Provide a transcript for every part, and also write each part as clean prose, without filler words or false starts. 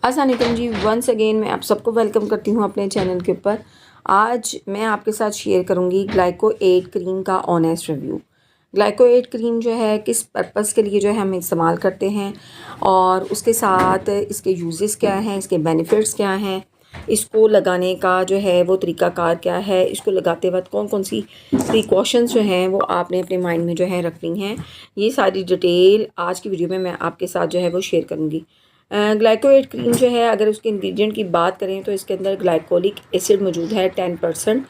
अस्सलाम वालेकुम जी, once again मैं आप सबको वेलकम करती हूँ अपने चैनल के ऊपर। आज मैं आपके साथ शेयर करूँगी ग्लाइको 8 क्रीम का ऑनेस्ट रिव्यू। ग्लाइको 8 क्रीम जो है किस पर्पस के लिए जो है हम इस्तेमाल करते हैं और उसके साथ इसके यूजेस क्या हैं, इसके बेनिफिट्स क्या हैं, इसको लगाने का जो है वो तरीक़ाकार क्या है, इसको लगाते वक्त कौन कौन सी प्रिकॉशंस जो हैं वो आपने अपने माइंड में जो है रखनी है। ये सारी डिटेल आज की वीडियो में मैं आपके साथ जो है वो शेयर करूँगी। ग्लाइको 8 क्रीम जो है अगर उसके इंग्रेडिएंट की बात करें तो इसके अंदर ग्लाइकोलिक एसिड मौजूद है 10%।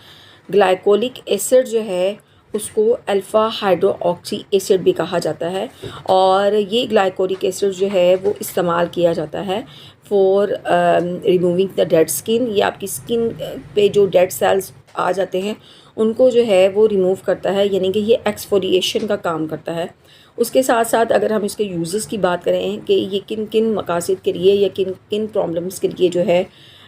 ग्लाइकोलिक एसिड जो है उसको अल्फ़ा हाइड्रोक्सी एसिड भी कहा जाता है और ये ग्लाइकोलिक एसिड जो है वो इस्तेमाल किया जाता है for removing the dead skin. ये आपकी स्किन पे जो डेड सेल्स आ जाते हैं उनको जो है वो रिमूव करता है, यानी कि ये एक्सफोलिएशन का काम करता है। उसके साथ साथ अगर हम इसके यूजेस की बात करें कि ये किन किन मकासद के लिए या किन किन प्रॉब्लम्स के लिए जो है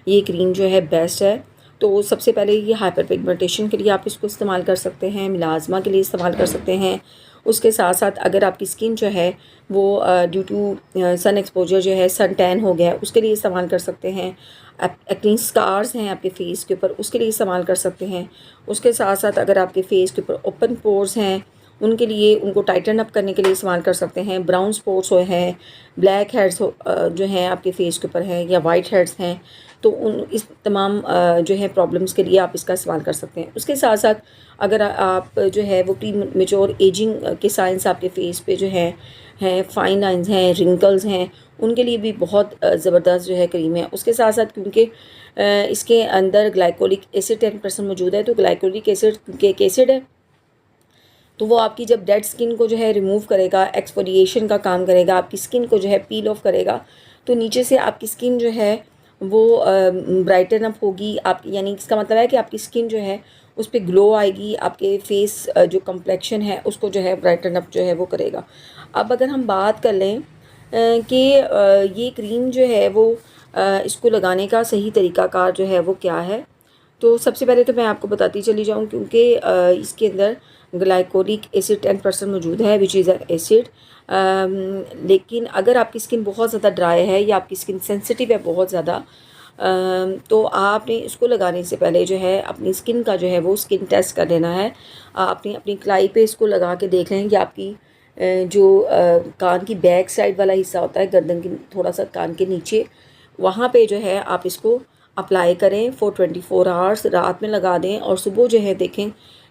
ये क्रीम जो है बेस्ट है, तो सबसे पहले ये हाइपर पिगमेंटेशन के लिए आप इसको इस्तेमाल कर सकते हैं, मिलाज़मा के लिए इस्तेमाल कर सकते हैं। उसके साथ साथ अगर आपकी स्किन जो है वो ड्यू टू सन एक्सपोजर जो है सन टैन हो गया उसके लिए इस्तेमाल कर सकते हैं। एक्ने स्कार्स हैं आपके फेस के ऊपर उसके लिए इस्तेमाल कर सकते हैं। उसके साथ साथ अगर आपके फेस के ऊपर ओपन पोर्स हैं उनके लिए उनको टाइटन अप करने के लिए इस्तेमाल कर सकते हैं। ब्राउन स्पॉट्स हो हैं, ब्लैक हेड्स हो जो हैं आपके फेस के ऊपर हैं या वाइट हेड्स हैं, तो उन इस तमाम जो है प्रॉब्लम्स के लिए आप इसका इस्तेमाल कर सकते हैं। उसके साथ साथ अगर आप जो है वो प्री मेच्योर एजिंग के साइंस आपके फेस पे जो हैं फाइन लाइंस हैं, रिंकल्स हैं, उनके लिए भी बहुत ज़बरदस्त जो है क्रीम है। उसके साथ साथ क्योंकि इसके अंदर ग्लाइकोलिक एसिड 10% मौजूद है, तो ग्लाइकोलिक एसिड क्योंकि एक एसिड है तो वो आपकी जब डेड स्किन को जो है रिमूव करेगा, एक्सफोलिएशन का काम करेगा, आपकी स्किन को जो है पील ऑफ करेगा, तो नीचे से आपकी स्किन जो है वो ब्राइटन अप होगी। आप यानी इसका मतलब है कि आपकी स्किन जो है उस पर ग्लो आएगी, आपके फेस जो कम्प्लेक्शन है उसको जो है ब्राइटन अप जो है वो करेगा। अब अगर हम बात कर लें कि ये क्रीम जो है वो इसको लगाने का सही तरीक़ाकार जो है वो क्या है, तो सबसे पहले तो मैं आपको बताती चली जाऊँ क्योंकि इसके अंदर ग्लाइकोलिक एसिड 10% मौजूद है विच इज़ एन एसिड। लेकिन अगर आपकी स्किन बहुत ज़्यादा ड्राई है या आपकी स्किन सेंसिटिव है बहुत ज़्यादा, तो आपने इसको लगाने से पहले जो है अपनी स्किन का जो है वो स्किन टेस्ट कर लेना है। आपने अपनी कलाई पे इसको लगा के देख लें कि आपकी जो कान की बैक साइड वाला हिस्सा होता है, गर्दन की थोड़ा सा कान के नीचे, वहाँ पे जो है आप इसको अप्लाई करें फॉर 24 आवर्स, रात में लगा दें और सुबह जो है देखें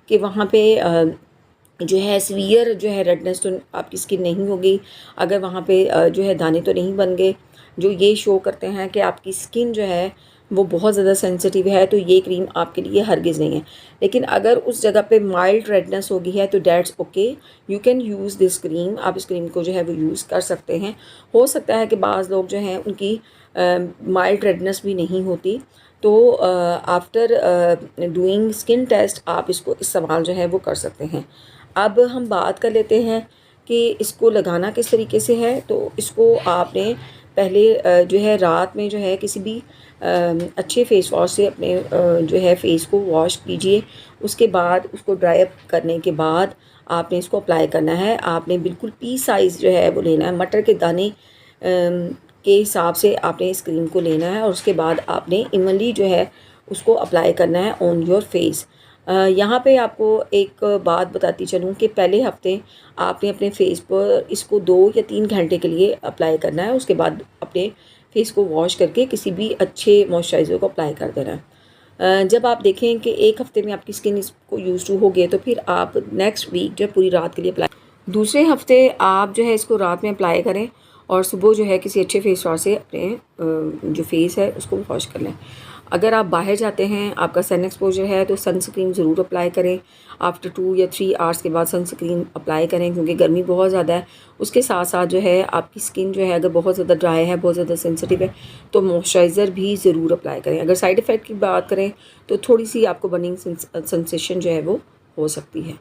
कि वहाँ पे जो है सीवियर जो है रेडनेस तो आपकी स्किन नहीं होगी। अगर वहाँ पे जो है दाने तो नहीं बन गए जो ये शो करते हैं कि आपकी स्किन जो है वो बहुत ज़्यादा सेंसिटिव है, तो ये क्रीम आपके लिए हरगिज़ नहीं है। लेकिन अगर उस जगह पे माइल्ड रेडनेस हो गई है तो dates okay, you can use this cream. आप इस क्रीम को जो है वो यूज़ कर सकते हैं। हो सकता है कि बाज़ लोग जो हैं उनकी माइल्ड रेडनेस भी नहीं होती, तो आफ्टर डूइंग स्किन टेस्ट आप इसको इस्तेमाल जो है वो कर सकते हैं। अब हम बात कर लेते हैं कि इसको लगाना किस तरीके से है। तो इसको आपने पहले जो है रात में जो है किसी भी अच्छे फेस वॉश से अपने जो है फेस को वॉश कीजिए। उसके बाद उसको ड्राई अप करने के बाद आपने इसको अप्लाई करना है। आपने बिल्कुल पी साइज़ जो है वो लेना है, मटर के दाने के हिसाब से आपने इस क्रीम को लेना है और उसके बाद आपने इवनली जो है उसको अप्लाई करना है ऑन योर फेस। यहाँ पे आपको एक बात बताती चलूँ कि पहले हफ्ते आपने अपने फेस पर इसको 2 या 3 घंटे के लिए अप्लाई करना है। उसके बाद अपने फेस को वॉश करके किसी भी अच्छे मॉइस्चराइज़र को अप्लाई कर देना है। जब आप देखें कि एक हफ्ते में आपकी स्किन इसको यूज़ टू हो गई तो फिर आप नेक्स्ट वीक जो है पूरी रात के लिए अप्लाई, दूसरे हफ्ते आप जो है इसको रात में अप्लाई करें और सुबह जो है किसी अच्छे फेस वॉश से अपने जो फेस है उसको वॉश कर लें। अगर आप बाहर जाते हैं, आपका सन एक्सपोजर है, तो सनस्क्रीन ज़रूर अप्लाई करें। आफ्टर 2 या 3 आवर्स के बाद सनस्क्रीन अप्लाई करें क्योंकि गर्मी बहुत ज़्यादा है। उसके साथ साथ जो है आपकी स्किन जो है अगर बहुत ज़्यादा ड्राई है, बहुत ज़्यादा सेंसिटिव है, तो मॉइस्चराइज़र भी ज़रूर अप्लाई करें। अगर साइड इफ़ेक्ट की बात करें तो थोड़ी सी आपको बर्निंग सेंसेशन जो है वो हो सकती है।